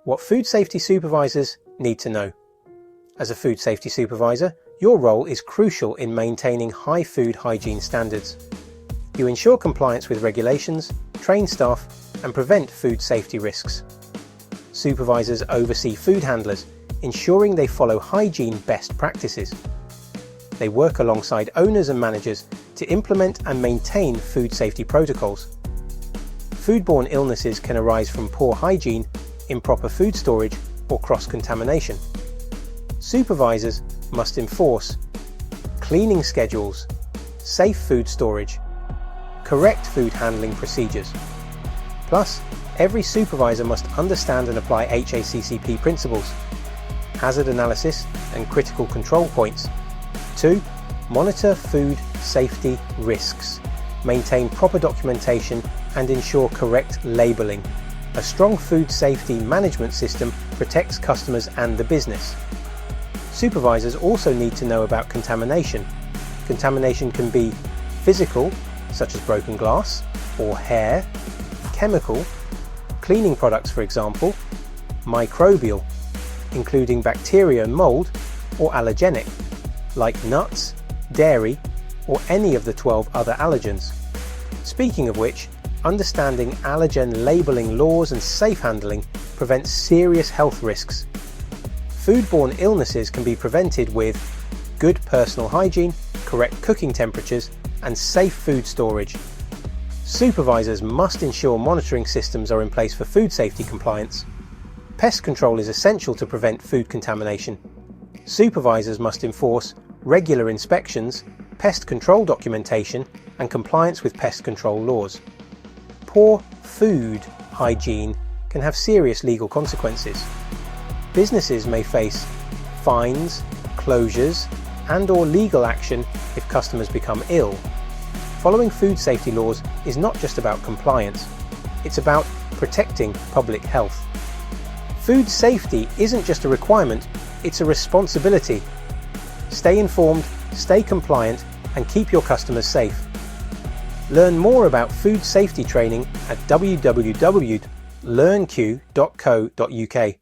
What food safety supervisors need to know. As a food safety supervisor, your role is crucial in maintaining high food hygiene standards. You ensure compliance with regulations, train staff, and prevent food safety risks. Supervisors oversee food handlers, ensuring they follow hygiene best practices. They work alongside owners and managers to implement and maintain food safety protocols. Foodborne illnesses can arise from poor hygiene, improper food storage, or cross-contamination. Supervisors must enforce cleaning schedules, safe food storage, correct food handling procedures. Plus, every supervisor must understand and apply HACCP principles, hazard analysis and critical control points. 2. Monitor food safety risks, maintain proper documentation and ensure correct labelling. A strong food safety management system protects customers and the business. Supervisors also need to know about contamination. Contamination can be physical, such as broken glass or hair, chemical, cleaning products for example, microbial, including bacteria and mold, or allergenic, like nuts, dairy, or any of the 12 other allergens. Speaking of which, understanding allergen labelling laws and safe handling prevents serious health risks. Foodborne illnesses can be prevented with good personal hygiene, correct cooking temperatures, and safe food storage. Supervisors must ensure monitoring systems are in place for food safety compliance. Pest control is essential to prevent food contamination. Supervisors must enforce regular inspections, pest control documentation, and compliance with pest control laws. Poor food hygiene can have serious legal consequences. Businesses may face fines, closures, and/or legal action if customers become ill. Following food safety laws is not just about compliance, it's about protecting public health. Food safety isn't just a requirement, it's a responsibility. Stay informed, stay compliant, and keep your customers safe. Learn more about food safety training at www.learnq.co.uk.